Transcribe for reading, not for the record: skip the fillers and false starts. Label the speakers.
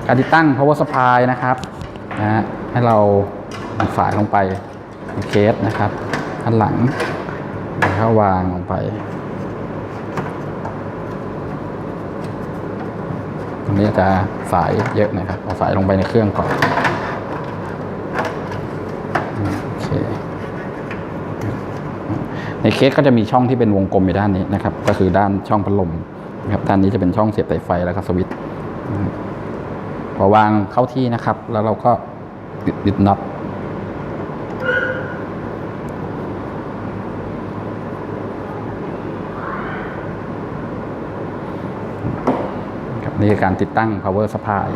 Speaker 1: การติดตั้ง power supply นะครับนะฮะให้เราฝายลงไปในเคสนะครับด้านหลังแล้วก็วางลงไปตรงนี้จะสายเยอะนะครับเอาสายลงไปในเครื่องก่อนโอเคในเคสก็จะมีช่องที่เป็นวงกลมอยู่ด้านนี้นะครับก็คือด้านช่องพัดลมนะครับด้านนี้จะเป็นช่องเสียบสายไฟแล้วก็สวิตช์พอวางเข้าที่นะครับแล้วเราก็ติดน็อตนี่คือการติดตั้ง power supply